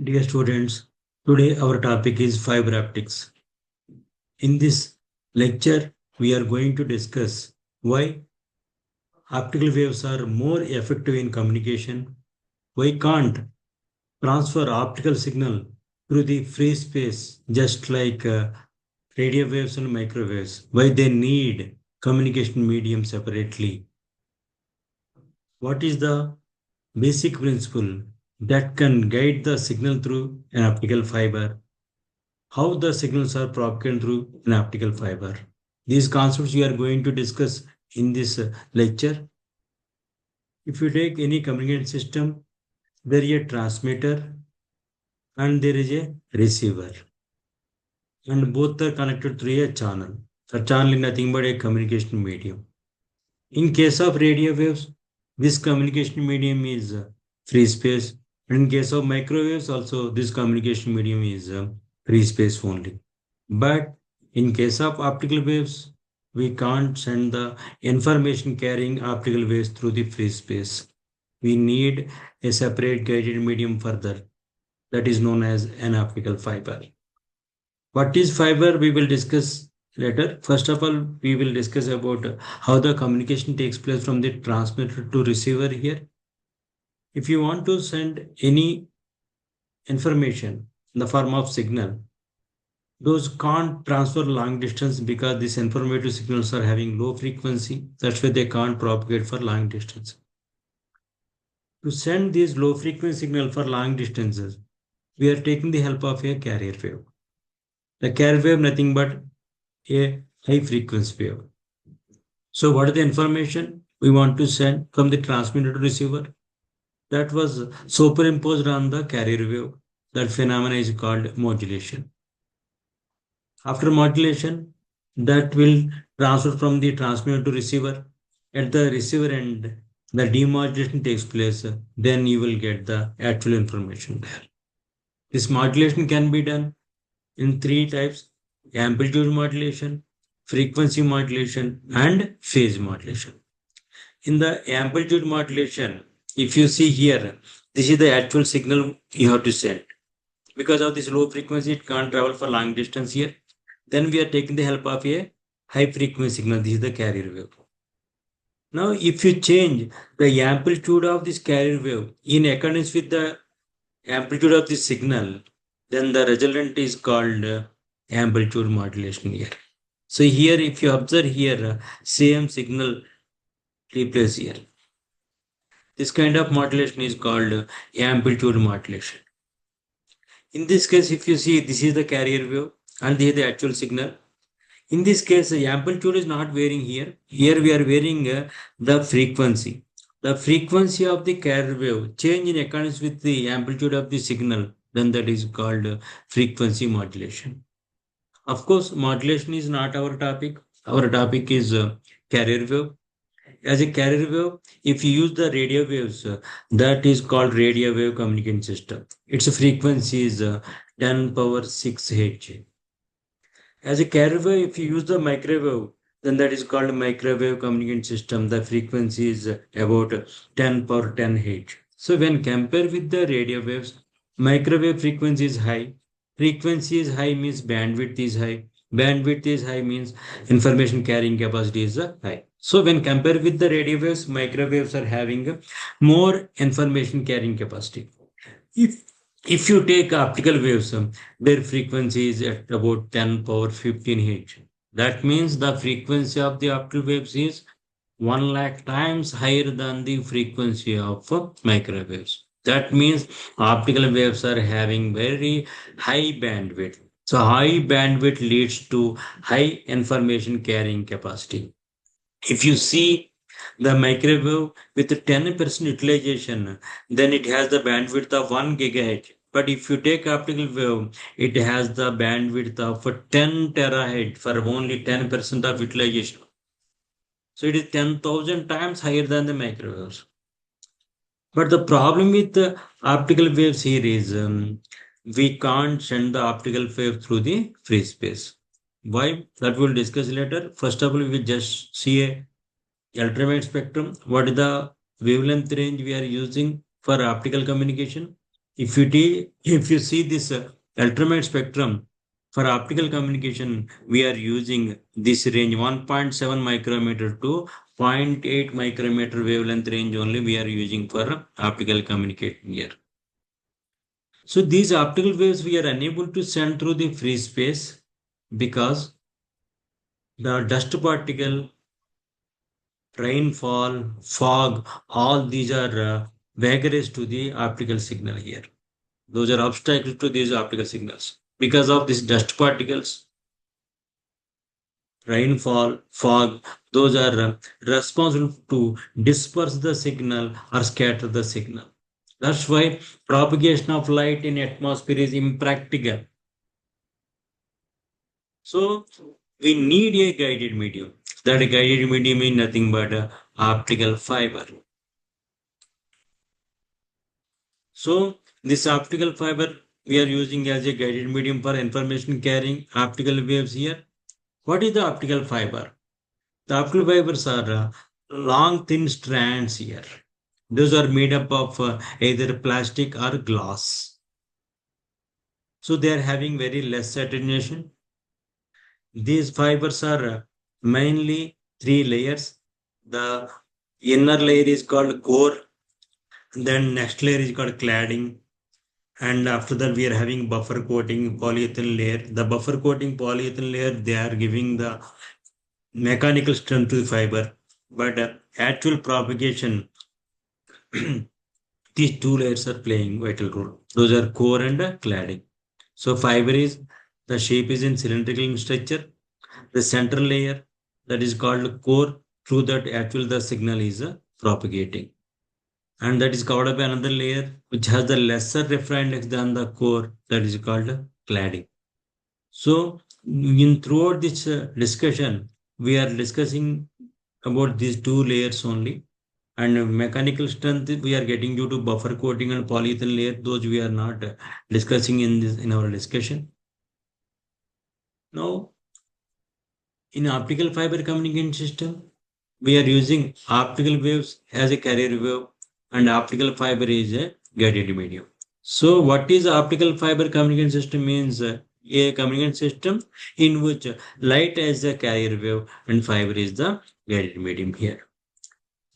Dear students, today our topic is fiber optics. In this lecture, we are going to discuss why optical waves are more effective in communication, why can't transfer optical signal through the free space just like radio waves and microwaves, why they need communication medium separately. What is the basic principle that can guide the signal through an optical fiber? How the signals are propagated through an optical fiber. These concepts we are going to discuss in this lecture. If you take any communication system, there is a transmitter and there is a receiver, and both are connected through a channel. A channel is nothing but a communication medium. In case of radio waves, this communication medium is free space. And in case of microwaves, also this communication medium is free space only. But in case of optical waves, we can't send the information carrying optical waves through the free space. We need a separate guided medium further that is known as an optical fiber. What is fiber? We will discuss later. First of all, we will discuss about how the communication takes place from the transmitter to receiver here. If you want to send any information in the form of signal, those can't transfer long distance because these informative signals are having low frequency. That's why they can't propagate for long distance. To send these low frequency signal for long distances, we are taking the help of a carrier wave. The carrier wave nothing but a high frequency wave. So what is the information we want to send from the transmitter to receiver? That was superimposed on the carrier wave. That phenomenon is called modulation. After modulation, that will transfer from the transmitter to receiver. At the receiver end, the demodulation takes place. Then you will get the actual information there. This modulation can be done in three types: amplitude modulation, frequency modulation, and phase modulation. In the amplitude modulation, if you see here, this is the actual signal you have to send. Because of this low frequency, it can't travel for long distance here. Then we are taking the help of a high frequency signal. This is the carrier wave. Now, if you change the amplitude of this carrier wave in accordance with the amplitude of the signal, then the resultant is called amplitude modulation here. So here, if you observe here, same signal replace here. This kind of modulation is called amplitude modulation. In this case, if you see, this is the carrier wave and this is the actual signal. In this case, the amplitude is not varying here. Here we are varying the frequency. The frequency of the carrier wave change in accordance with the amplitude of the signal, then that is called frequency modulation. Of course, modulation is not our topic. Our topic is carrier wave. As a carrier wave, if you use the radio waves, that is called radio wave communication system. Its frequency is 10 power 6 Hz. As a carrier wave, if you use the microwave, then that is called microwave communication system. The frequency is about 10 power 10 Hz. So when compared with the radio waves, microwave frequency is high. Frequency is high means bandwidth is high. Bandwidth is high means information carrying capacity is high. So when compared with the radio waves, microwaves are having more information carrying capacity. If if you take optical waves, their frequency is at about 10 power 15 Hz. That means the frequency of the optical waves is 1 lakh times higher than the frequency of microwaves. That means optical waves are having very high bandwidth. So high bandwidth leads to high information carrying capacity. If you see the microwave with 10% utilization, then it has the bandwidth of 1 gigahertz. But if you take optical wave, it has the bandwidth of 10 terahertz for only 10% of utilization. So it is 10,000 times higher than the microwaves. But the problem with the optical waves here is we can't send the optical wave through the free space. Why? That we'll discuss later. First of all, we will just see a ultraviolet spectrum. What is the wavelength range we are using for optical communication? If you see this ultramagnetic spectrum for optical communication, we are using this range 1.7 micrometer to zero point 0.8 micrometer wavelength range only we are using for optical communication here. So these optical waves we are unable to send through the free space because the dust particle, rainfall, fog, all these are vagaries to the optical signal here. Those are obstacles to these optical signals. Because of these dust particles, rainfall, fog, those are responsible to disperse the signal or scatter the signal. That's why propagation of light in atmosphere is impractical. So we need a guided medium. That guided medium is nothing but optical fiber. So this optical fiber we are using as a guided medium for information carrying optical waves here. What is the optical fiber? The optical fibers are long, thin strands here. Those are made up of either plastic or glass. So they are having very less attenuation. These fibers are mainly three layers. The inner layer is called core. Then next layer is called cladding. And after that, we are having buffer coating polyethylene layer. The buffer coating polyethylene layer, they are giving the mechanical strength to the fiber. But actual propagation, these two layers are playing vital role. Those are core and cladding. So fiber is the shape is in cylindrical in structure. The central layer that is called core, through that actual the signal is propagating. And that is covered up by another layer which has the lesser reference index than the core, that is called cladding. So in throughout this discussion, we are discussing about these two layers only. And mechanical strength we are getting due to buffer coating and polyethylene layer. Those we are not discussing in this in our discussion. Now, in optical fiber communication system, we are using optical waves as a carrier wave, and optical fiber is a guided medium. So, what is optical fiber communication system means? A communication system in which light is the carrier wave and fiber is the guided medium here.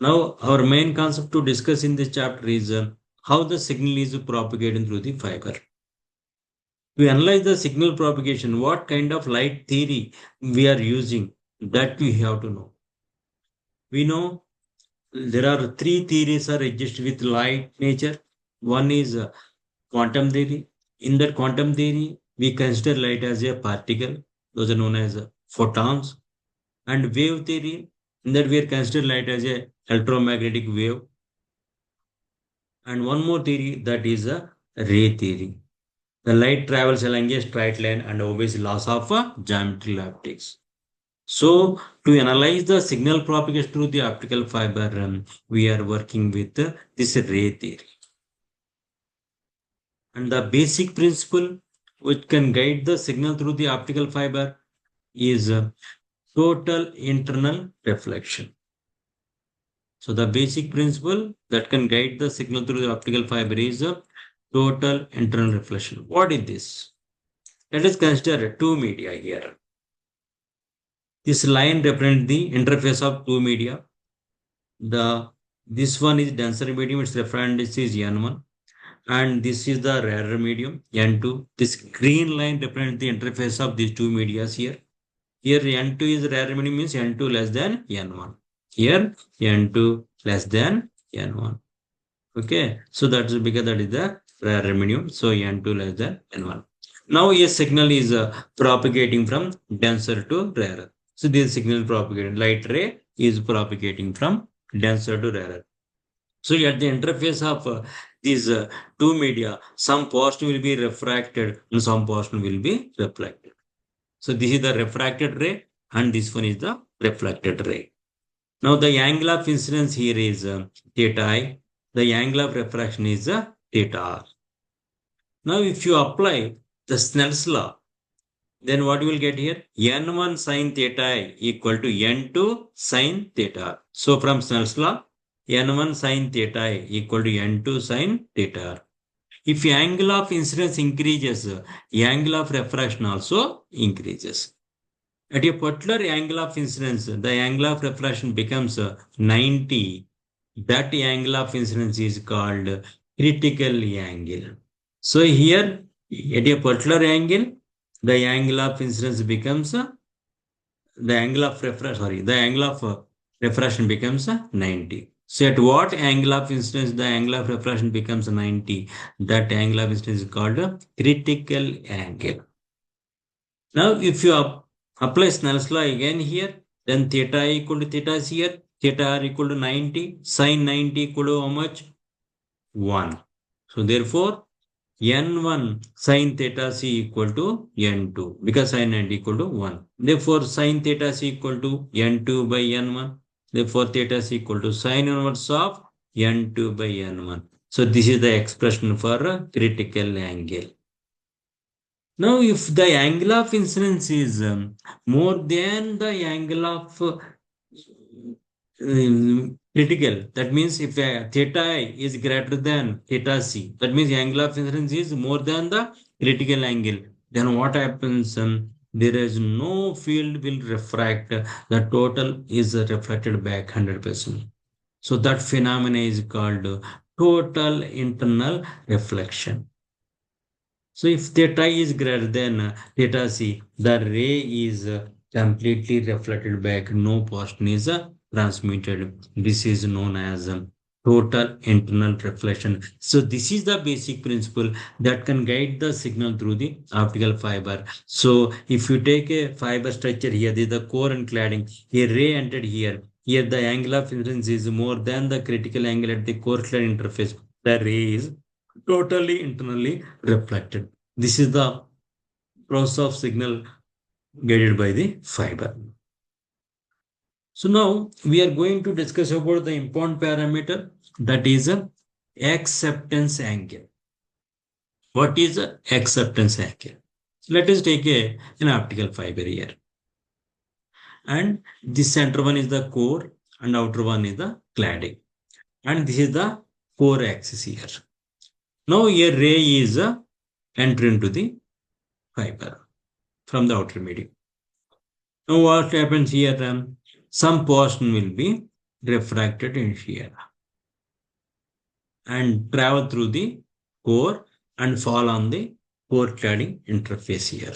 Now, our main concept to discuss in this chapter is how the signal is propagated through the fiber. To analyze the signal propagation, what kind of light theory we are using, that we have to know. We know there are three theories are exist with light nature. One is quantum theory. In that quantum theory, we consider light as a particle. Those are known as photons. And wave theory, in that we are consider light as a electromagnetic wave. And one more theory, that is a ray theory. The light travels along a straight line and obeys laws of geometrical optics. So, to analyze the signal propagation through the optical fiber, we are working with this ray theory. And the basic principle which can guide the signal through the optical fiber is total internal reflection. So, the basic principle that can guide the signal through the optical fiber is total internal reflection. What is this? Let us consider two media here. This line represents the interface of two media. This one is denser medium, its reference is N1, and this is the rarer medium N2. This green line represents the interface of these two medias here. Here N2 is rarer medium, means N2 less than N1. Here N2 less than N1. Okay, so that is because that is the rarer medium, so N2 less than N1. Now a signal is propagating from denser to rarer. So this signal propagating, light ray is propagating from denser to rarer. So at the interface of these two media, some portion will be refracted and some portion will be reflected. So this is the refracted ray and this one is the reflected ray. Now the angle of incidence here is theta I. The angle of refraction is theta R. Now if you apply the Snell's law, then what you will get here? N1 sine theta I equal to N2 sine theta R. So from Snell's law, N1 sine theta I equal to N2 sine theta R. If angle of incidence increases, angle of refraction also increases. At a particular angle of incidence, the angle of refraction becomes 90. That angle of incidence is called critical angle. So here, at a particular angle, the angle of incidence becomes the angle of refraction. Sorry, the angle of refraction becomes 90. So at what angle of incidence the angle of refraction becomes 90? That angle of incidence is called a critical angle. Now, if you apply Snell's law again here, then theta equal to theta is here, theta r equal to 90, sine 90 equal to how much? 1. So therefore, n1 sine theta c equal to n2 because sine 90 equal to 1. Therefore, sine theta c equal to n2 by n1. Therefore, theta c equal to sine inverse of n2 by n1. So this is the expression for a critical angle. Now, if the angle of incidence is more than the angle of critical, that means if theta I is greater than theta c, that means the angle of incidence is more than the critical angle. Then what happens? There is no field will refract. The total is reflected back 100%. So that phenomena is called total internal reflection. So if theta is greater than theta c, the ray is completely reflected back. No portion is transmitted. This is known as total internal reflection. So this is the basic principle that can guide the signal through the optical fiber. So if you take a fiber structure here, this is the core and cladding. A ray entered here. Here the angle of incidence is more than the critical angle at the core clad interface. The ray is totally internally reflected. This is the process of signal guided by the fiber. So now we are going to discuss about the important parameter that is a acceptance angle. What is a acceptance angle? So let us take an optical fiber here. And this center one is the core and outer one is the cladding. And this is the core axis here. Now here ray is enter into the fiber from the outer medium. Now what happens here? Some portion will be refracted in here and travel through the core and fall on the core cladding interface here.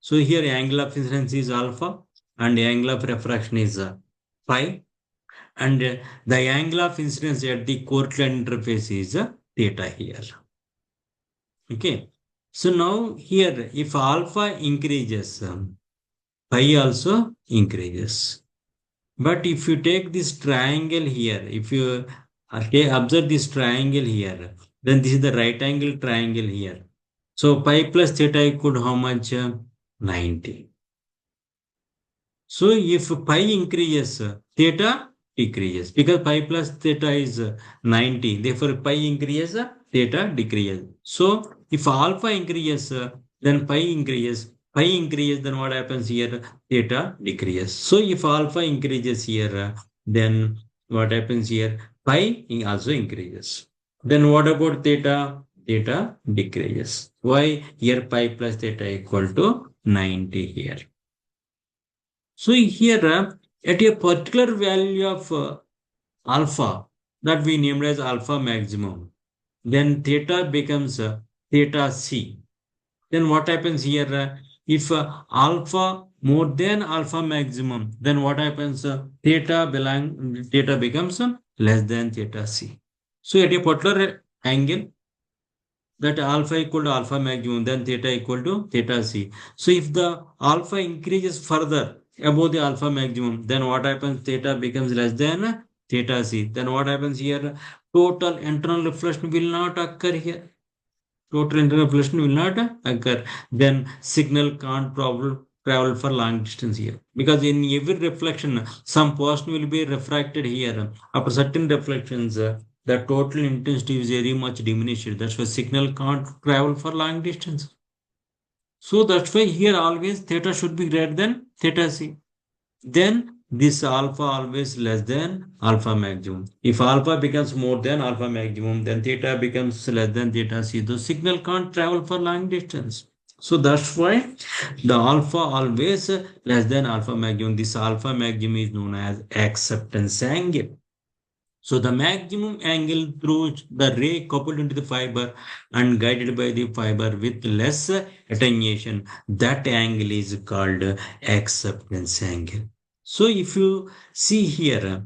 So here angle of incidence is alpha and angle of refraction is phi, and the angle of incidence at the core clad interface is theta here. Okay. So now here if alpha increases, pi also increases. But if you take this triangle here, if you observe this triangle here, then this is the right angle triangle here. So pi plus theta equal to how much? 90. So if pi increases, theta decreases because pi plus theta is 90. Therefore, pi increases, theta decreases. So if alpha increases, then pi increases. Pi increases, then what happens here? Theta decreases. So if alpha increases here, then what happens here? Pi also increases. Then what about theta? Theta decreases. Why? Here pi plus theta equal to 90 here. So here at a particular value of alpha that we named as alpha maximum, then theta becomes theta c. Then what happens here? If alpha more than alpha maximum, then what happens? Theta becomes less than theta c. So at a particular angle, that alpha equal to alpha maximum, then theta equal to theta c. So if the alpha increases further above the alpha maximum, then what happens? Theta becomes less than theta c. Then what happens here? Total internal reflection will not occur here. Total internal reflection will not occur. Then signal can't travel for long distance here. Because in every reflection, some portion will be refracted here. After certain reflections, the total intensity is very much diminished. That's why signal can't travel for long distance. So that's why here always theta should be greater than theta c. Then this alpha always less than alpha maximum. If alpha becomes more than alpha maximum, then theta becomes less than theta c. The signal can't travel for long distance. So that's why the alpha always less than alpha maximum. This alpha maximum is known as acceptance angle. So the maximum angle through the ray coupled into the fiber and guided by the fiber with less attenuation, that angle is called acceptance angle. So if you see here,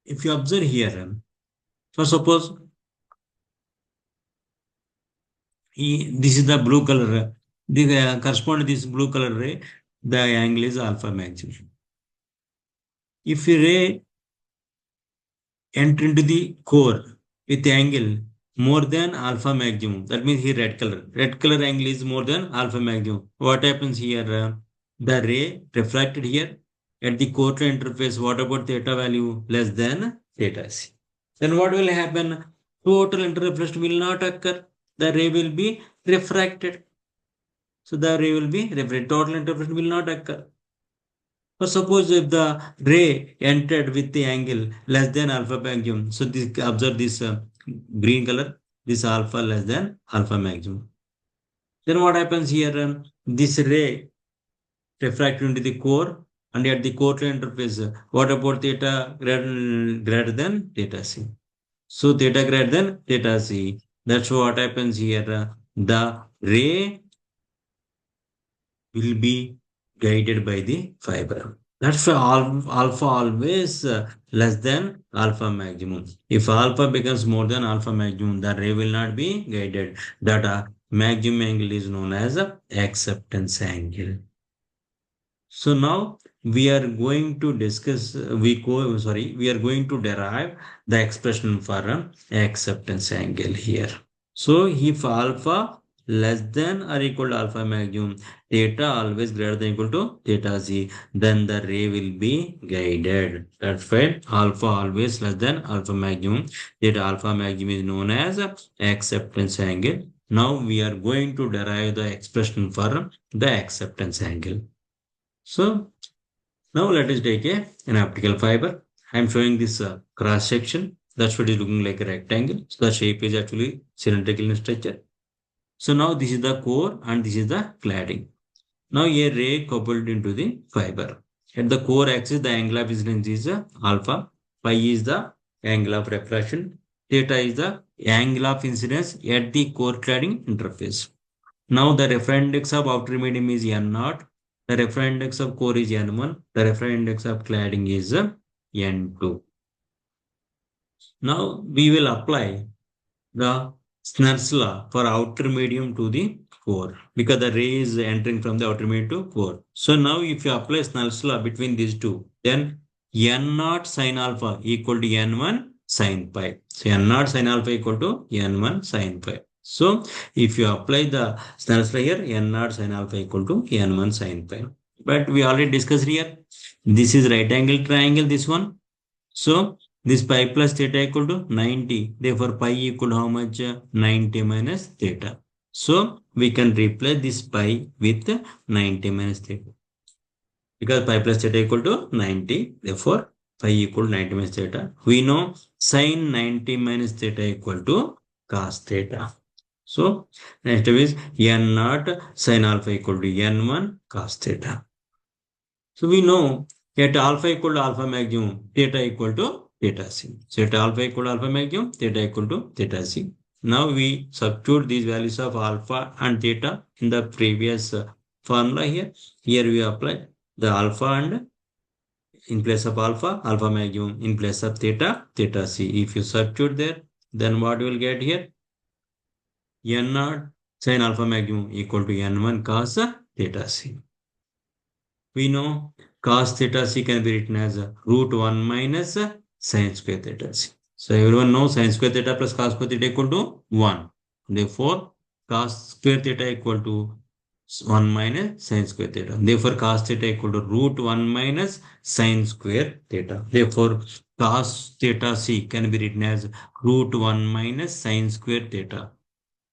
if you observe here, so suppose this is the blue color, the correspond to this blue color ray, the angle is alpha maximum. If a ray enter into the core with angle more than alpha maximum. That means here red color. Red color angle is more than alpha maximum. What happens here? The ray refracted here at the core to interface. What about theta value? Less than theta c. Then what will happen? Total interreflection will not occur. The ray will be refracted. So the ray will be refracted. Total interreflection will not occur. Or suppose if the ray entered with the angle less than alpha maximum, so this observe this green color, this alpha less than alpha maximum. Then what happens here? This ray refracted into the core and at the core to interface. What about theta greater than theta c? So theta greater than theta c. That's what happens here. The ray will be guided by the fiber. That's why alpha always less than alpha maximum. If alpha becomes more than alpha maximum, the ray will not be guided. That maximum angle is known as acceptance angle. So now we are going to discuss, we are going to derive the expression for acceptance angle here. So if alpha less than or equal to alpha maximum, theta always greater than equal to theta z, then the ray will be guided. That's why alpha always less than alpha maximum. Theta alpha maximum is known as acceptance angle. Now we are going to derive the expression for the acceptance angle. So now let us take an optical fiber. I am showing this cross section. That's what is looking like a rectangle. So the shape is actually cylindrical in structure. So now this is the core and this is the cladding. Now a ray coupled into the fiber. At the core axis, the angle of incidence is alpha. Pi is the angle of refraction. Theta is the angle of incidence at the core cladding interface. Now the reference index of outer medium is N0. The reference index of core is N1. The reference index of cladding is N2. Now we will apply the Snell's law for outer medium to the core because the ray is entering from the outer medium to core. So now if you apply Snell's law between these two, then N0 sin alpha equal to N1 sin pi. So N0 sin alpha equal to N1 sin pi. So if you apply the Snell's law here, N0 sin alpha equal to N1 sin pi. But we already discussed here. This is right angle triangle, this one. So this pi plus theta equal to 90. Therefore, pi equal to how much? 90 minus theta. So we can replace this pi with 90 minus theta. Because pi plus theta equal to 90. Therefore, pi equal to 90 minus theta. We know sin 90 minus theta equal to cos theta. So next is n naught sin alpha equal to n1 cos theta. So we know at alpha equal to alpha maximum, theta equal to theta c. So at alpha equal to alpha maximum, theta equal to theta c. Now we substitute these values of alpha and theta in the previous formula here. Here we apply the alpha and in place of alpha, alpha maximum, in place of theta, theta c. If you substitute there, then what you will get here? N naught sin alpha maximum equal to N1 cos theta c. We know cos theta c can be written as root 1 minus sin square theta c. So everyone knows sin square theta plus cos square theta equal to 1. Therefore, cos square theta equal to 1 minus sin square theta. Therefore, cos theta equal to root 1 minus sin square theta. Therefore, cos theta c can be written as root 1 minus sine square theta.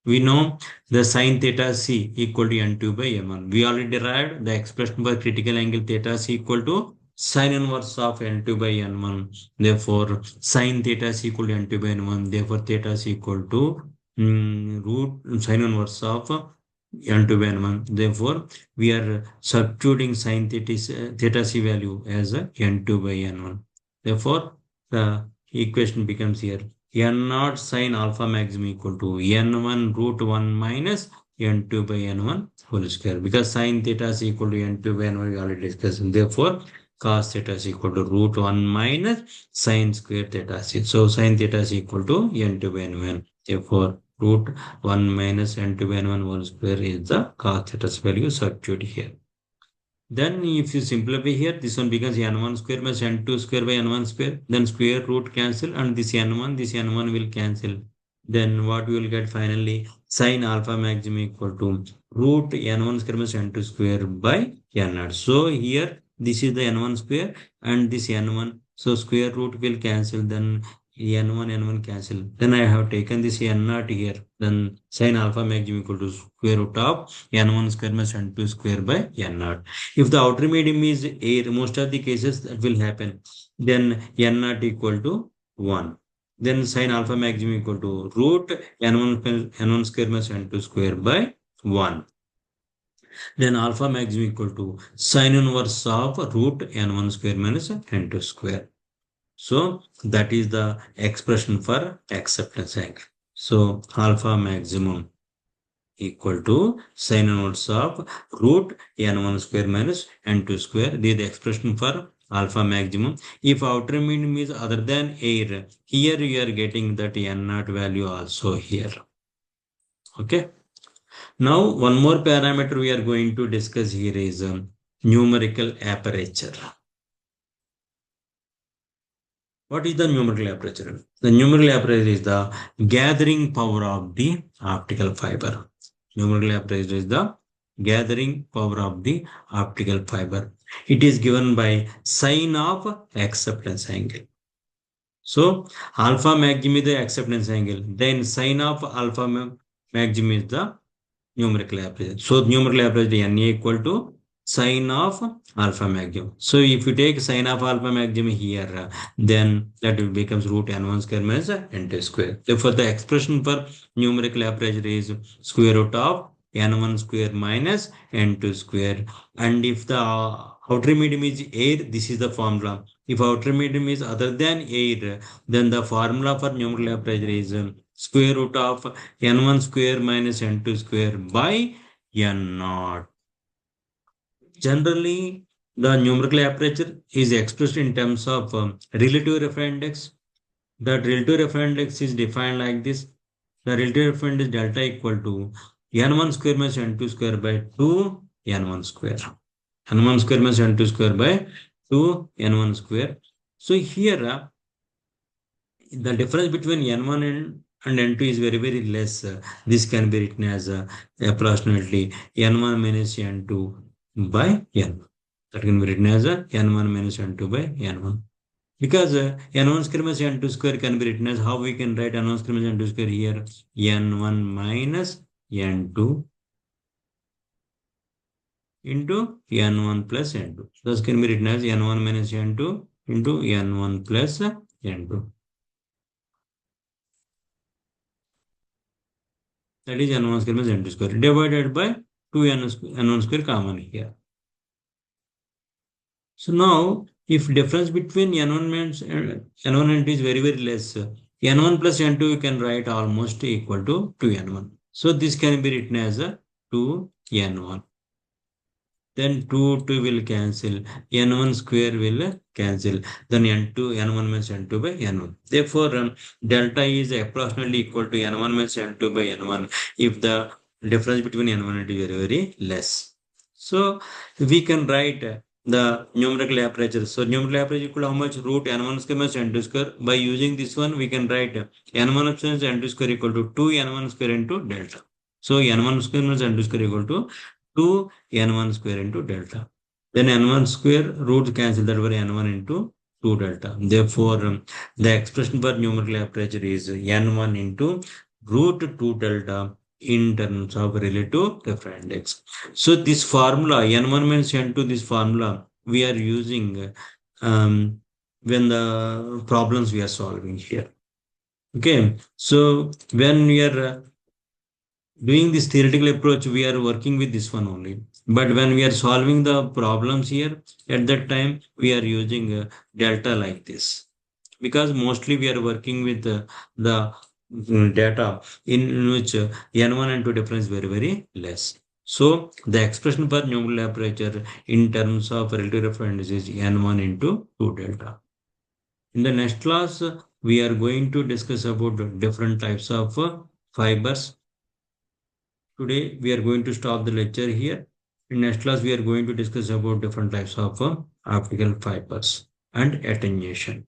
We know the sine theta c equal to n2 by n1. We already derived the expression for critical angle theta c equal to sine inverse of n2 by n1. Therefore, sine theta c equal to n2 by n1. Therefore, theta c equal to root sine inverse of n2 by n1. Therefore, we are substituting sine theta c value as n2 by n1. Therefore, the equation becomes here n naught sine alpha maximum equal to n1 root 1 minus n2 by n1 whole square. Because sine theta is equal to n2 by n1 we already discussed. Therefore, cos theta is equal to root 1 minus sine square theta. So sine theta is equal to n2 by n1. Therefore, root 1 minus n2 by n1 whole square is the cos theta's value substitute here. Then if you simplify here, this one becomes n1 square minus n2 square by n1 square. Then square root cancel and this n1 will cancel. Then what we will get finally? Sine alpha maximum equal to root n1 square minus n2 square by n0. So here this is the n1 square and this n1. So square root will cancel. Then n1 cancel. Then I have taken this n0 here. Then sine alpha maximum equal to square root of n1 square minus n2 square by n0. If the outer medium is air, most of the cases that will happen. Then n0 equal to 1. Then sine alpha maximum equal to root n1 square minus n2 square by 1. Then alpha maximum equal to sine inverse of root n1 square minus n2 square. So that is the expression for acceptance angle. So alpha maximum equal to sine inverse of root n1 square minus n2 square. This is the expression for alpha maximum. If outer medium is other than air, here you are getting that n0 value also here. Okay. Now one more parameter we are going to discuss here is numerical aperture. What is the numerical aperture? The numerical aperture is the gathering power of the optical fiber. Numerical aperture is the gathering power of the optical fiber. It is given by sine of acceptance angle. So alpha maximum is the acceptance angle. Then sine of alpha maximum is the numerical aperture. So numerical aperture is Na equal to sine of alpha maximum. So if you take sine of alpha maximum here, then that will becomes root n1 square minus n2 square. Therefore, the expression for numerical aperture is square root of n1 square minus n2 square. And if the outer medium is air, this is the formula. If outer medium is other than air, then the formula for numerical aperture is square root of n1 square minus n2 square by n0. Generally, the numerical aperture is expressed in terms of relative reference index. The relative reference index is defined like this. The relative reference index delta equal to n1 square minus n2 square by 2 n1 square. n1 square minus n2 square by 2 n1 square. So here, the difference between n1 and n2 is very, very less. This can be written as approximately n1 minus n2 by n1. That can be written as n1 minus n2 by n1. Because n1 square minus n2 square can be written as how we can write n1 square minus n2 square here n1 minus n2 into n1 plus n2. Thus can be written as n1 minus n2 into n1 plus n2. That is n1 square minus n2 square divided by 2n1 square common here. So now, if difference between n1 and n2 is very, very less, n1 plus n2 you can write almost equal to 2n1. So this can be written as 2n1. Then 2 will cancel, n1 square will cancel, then n1 minus n2 by n1. Therefore, delta is approximately equal to n1 minus n2 by n1 if the difference between n1 and n2 is very, very less. So we can write the numerical aperture. So numerical aperture equal to how much? Root n1 square minus n2 square. By using this one, we can write n1 minus n2 square equal to 2 n1 square into delta. So n1 square minus n2 square equal to 2 n1 square into delta. Then n1 square root cancel, that were n1 into 2 delta. Therefore, the expression for numerical aperture is n1 into root 2 delta in terms of relative reference index. So this formula, n1 minus n2, this formula we are using when the problems we are solving here. Okay, so when we are doing this theoretical approach, we are working with this one only. But when we are solving the problems here, at that time, we are using delta like this. Because mostly we are working with the data in which N1 and 2 difference very, very less. So the expression for numerical aperture in terms of relative reference is N1 into 2 delta. In the next class, we are going to discuss about different types of fibers. Today, we are going to stop the lecture here. In next class, we are going to discuss about different types of optical fibers and attenuation.